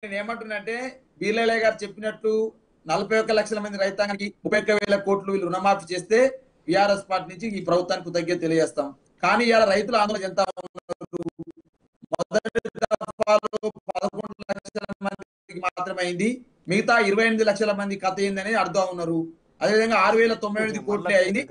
నేను ఏమంటున్నానంటే బీర్లయ్య గారు చెప్పినట్టు 41 లక్షల మంది రైతాంగానికి 31,000 కోట్లు వీళ్ళు రుణమాఫీ చేస్తే బీఆర్ఎస్ పార్టీ నుంచి ఈ ప్రభుత్వానికి తగ్గే తెలియజేస్తాం. కానీ ఇవాళ రైతుల ఆందోళన ఎంత ఉన్నారు? మొదటి దఫాలో 11 లక్షల మందికి మాత్రమే అయింది. మిగతా 28 లక్షల మంది కథ ఏందని అర్థం ఉన్నారు. అదేవిధంగా 6,098 కోట్లే అయింది.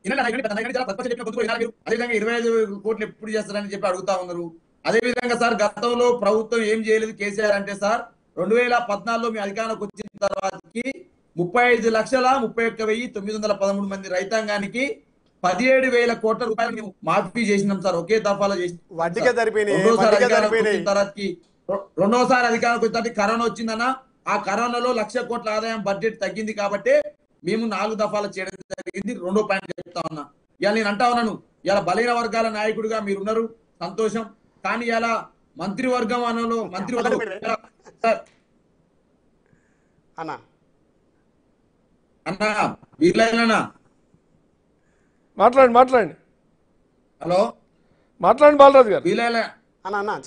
అదేవిధంగా 25 కోట్లు ఎప్పుడు చేస్తారని చెప్పి అడుగుతా ఉన్నారు. అదేవిధంగా సార్ గతంలో ప్రభుత్వం ఏం చేయలేదు కేసీఆర్ అంటే సార్ 2014లో మీ అధికారంలోకి వచ్చిన తర్వాతకి 35,31,913 మంది రైతాంగానికి 17,000 కోట్ల రూపాయలు మేము మాఫీ చేసినాం సార్. ఒకే దఫాలో చేసినాం. రెండోసారి అధికారంలోకి వచ్చిన కరోనా వచ్చిందన్న ఆ కరోనాలో 1,00,000 కోట్ల ఆదాయం బడ్జెట్ తగ్గింది కాబట్టి మేము 4 దఫాలు చేయడం జరిగింది. రెండో పాయింట్ చెప్తా ఉన్నా. ఇవాళ నేను అంటా ఉన్నాను, ఇలా బలహీన వర్గాల నాయకుడిగా మీరున్నారు, సంతోషం. కానీ ఇలా మంత్రివర్గం అనలో మంత్రివర్గం అన్నా వీళ్ళైనా మాట్లాడండి. హలో మాట్లాడండి బాలరాజు గారు. వీళ్ళ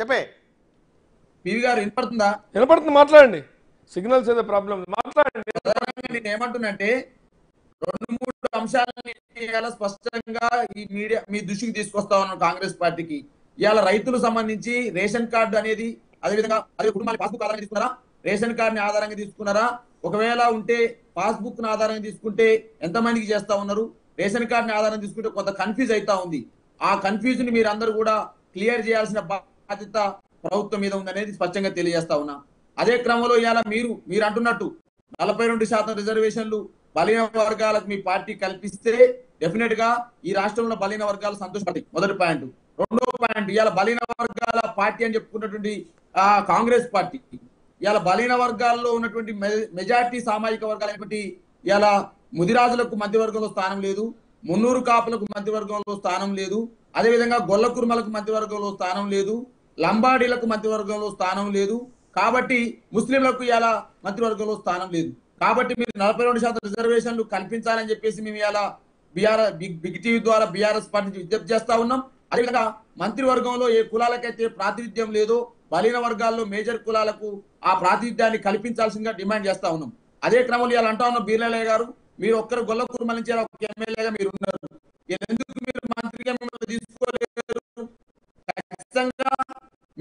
చెప్పే పివి గారు వినపడుతుందా? వినపడుతుంది, మాట్లాడండి. సిగ్నల్స్ ఏదో ప్రాబ్లం మాట్లాడండి. నేను ఏమంటున్నంటే 2-3 అంశాలని స్పష్టంగా ఈ మీడియా మీ దృష్టికి తీసుకొస్తా ఉన్నాను. కాంగ్రెస్ పార్టీకి ఇవాళ రైతులకు సంబంధించి రేషన్ కార్డు అనేది అదేవిధంగా అదే కుటుంబానికి పాస్బుక్ ఆధారంగా తీసుకున్నారా, రేషన్ కార్డుని ఆధారంగా తీసుకున్నారా? ఒకవేళ ఉంటే పాస్బుక్ ని ఆధారంగా తీసుకుంటే ఎంతమందికి చేస్తా ఉన్నారు? రేషన్ కార్డుని ఆధారంగా తీసుకుంటే కొంత కన్ఫ్యూజ్ అవుతా ఉంది. ఆ కన్ఫ్యూజన్ మీరు అందరూ కూడా క్లియర్ చేయాల్సిన బాధ్యత ప్రభుత్వం మీద ఉందనేది స్పష్టంగా తెలియజేస్తా ఉన్నా. అదే క్రమంలో ఇవాళ మీరు అంటున్నట్టు 42% రిజర్వేషన్లు బలహీన వర్గాలకు మీ పార్టీ కల్పిస్తే డెఫినెట్ గా ఈ రాష్ట్రంలో బలహీన వర్గాలు సంతోషపడతాయి. మొదటి పాయింట్. రెండో పాయింట్, ఇవాళ బలహీన వర్గాల పార్టీ అని చెప్పుకున్నటువంటి కాంగ్రెస్ పార్టీ ఇవాళ బలహీన వర్గాల్లో ఉన్నటువంటి మెజార్టీ సామాజిక వర్గాలైనటువంటి ఇవాళ ముదిరాజులకు మధ్యవర్గంలో స్థానం లేదు, మున్నూరు కాపులకు మధ్యవర్గంలో స్థానం లేదు, అదేవిధంగా గొల్ల కుర్మలకు మధ్యవర్గంలో స్థానం లేదు, లంబాడీలకు మధ్యవర్గంలో స్థానం లేదు. కాబట్టి ముస్లింలకు ఇవాళ మంత్రివర్గంలో స్థానం లేదు. కాబట్టి మీరు 42% రిజర్వేషన్లు కల్పించాలని చెప్పేసి మేము ఇవాళ బిగ్ టీవీ ద్వారా బీఆర్ఎస్ పార్టీ నుంచి విజ్ఞప్తి చేస్తా ఉన్నాం. అదేవిధంగా మంత్రివర్గంలో ఏ కులాలకైతే ప్రాతినిధ్యం లేదో బలహీన వర్గాల్లో మేజర్ కులాలకు ఆ ప్రాతినిధ్యాన్ని కల్పించాల్సిందిగా డిమాండ్ చేస్తా ఉన్నాం. అదే క్రమంలో ఇవాళ అంటా ఉన్నాం, బీర్లయ్య గారు మీరు ఒక్కరు గొల్ల కుర్మ నుంచి ఒక ఎమ్మెల్యేగా మీరు ఉన్నారు, ఎందుకు మీరు మంత్రిగా మిమ్మల్ని తీసుకోలేరు? ఖచ్చితంగా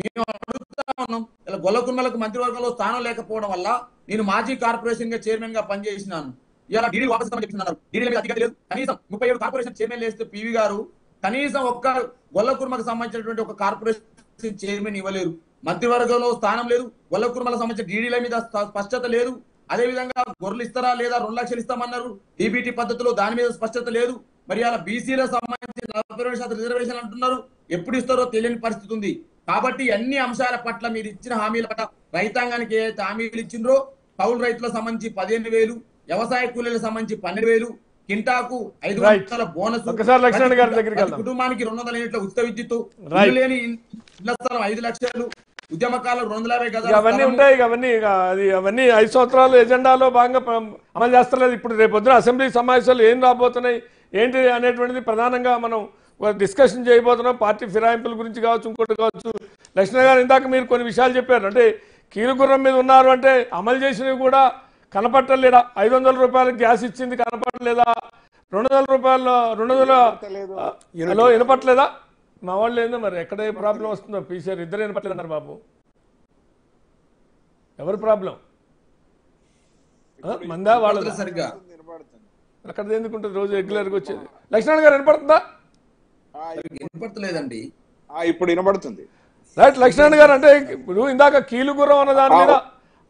మేము అడుగుతా ఉన్నాం. ఇలా గొల్ల కుర్మలకు మంత్రివర్గంలో స్థానం లేకపోవడం వల్ల నేను మాజీ కార్పొరేషన్ గా చైర్మన్ గా పనిచేసినాను. ఇలా డీడీ వాపస్ చెప్తున్నారు. డీడీ అధికారులు లేదు. కనీసం 37 కార్పొరేషన్ చైర్మన్ వేస్తే పివి గారు కనీసం ఒక్క గొల్ల కుర్మకు సంబంధించినటువంటి ఒక కార్పొరేషన్ చైర్మన్ ఇవ్వలేరు. మంత్రివర్గంలో స్థానం లేదు. గొల్ల కుర్మలకు సంబంధించిన డీడీల మీద స్పష్టత లేదు. అదేవిధంగా గొర్రెలు ఇస్తారా లేదా 2 లక్షలు ఇస్తామన్నారు డీబీటీ పద్ధతిలో, దాని మీద స్పష్టత లేదు. మరి అలా బీసీలకు సంబంధించి 42% రిజర్వేషన్ అంటున్నారు, ఎప్పుడు ఇస్తారో తెలియని పరిస్థితి ఉంది. కాబట్టి అన్ని అంశాల పట్ల మీరు ఇచ్చిన హామీల పట్ల రైతాంగానికి ఏదైతే హామీలు ఇచ్చిండ్రో కౌలు రైతులకు సంబంధించి 15,000, వ్యవసాయ కూలీలకు సంబంధించి 12,000, కింటాకు 500 బోనస్, కుటుంబానికి 200 యూనిట్ల ఉచిత విద్యుత్, లేని ఇళ్ల స్థలం 5 లక్షలు, ఉద్యమకాలం 250 గజాలు అవన్నీ ఉంటాయి. అవన్నీ 5 సంవత్సరాలు ఎజెండాలో భాగంగా అమలు చేస్తలేదు. ఇప్పుడు రేపొద్దున అసెంబ్లీ సమావేశాలు ఏం రాబోతున్నాయి ఏంటి అనేటువంటిది ప్రధానంగా మనం డిస్కషన్ చేయబోతున్నాం. పార్టీ ఫిరాయింపుల గురించి కావచ్చు, ఇంకోటి కావచ్చు. లక్ష్మణ్ గారు ఇందాక మీరు కొన్ని విషయాలు చెప్పారు. అంటే కీలుగుర్రం మీద ఉన్నారు అంటే అమలు చేసినవి కూడా కనపట్టలేదా? 500 రూపాయలకు గ్యాస్ ఇచ్చింది కనపడలేదా? 200 రూపాయలు 200 వినపట్లేదా? మా వాళ్ళు ఏందో మరి ఎక్కడ ప్రాబ్లం వస్తుందో పీసీఆర్ ఇద్దరు వినపట్లేదు అన్నారు బాబు. ఎవరు ప్రాబ్లం? మందా వాళ్ళది? సరిగ్గా అక్కడ ఎందుకుంటుంది రోజు రెగ్యులర్గా వచ్చేది? లక్ష్మణ్ గారు వినపడుతుందా? వినపడలేదండి. ఇప్పుడు వినపడుతుంది. రైట్ లక్ష్మణ్ గారు, అంటే ఇప్పుడు ఇందాక కీలుగుర్రం అన్న దాని మీద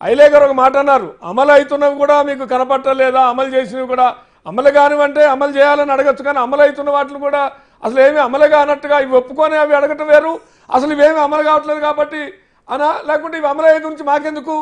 ఐలే గారు ఒక మాట అన్నారు, అమలు అవుతున్నవి కూడా మీకు కనపట్టలేదా? అమలు చేసినవి కూడా అమలు కానివంటే అమలు చేయాలని అడగచ్చు, కానీ అమలు అవుతున్న వాటిని కూడా అసలు ఏమి అమలుగా అన్నట్టుగా ఇవి ఒప్పుకొని అవి అడగటం వేరు, అసలు ఇవేమి అమలు కావట్లేదు కాబట్టి అనా, లేకుంటే ఇవి అమలు అయ్యే గురించి మాకెందుకు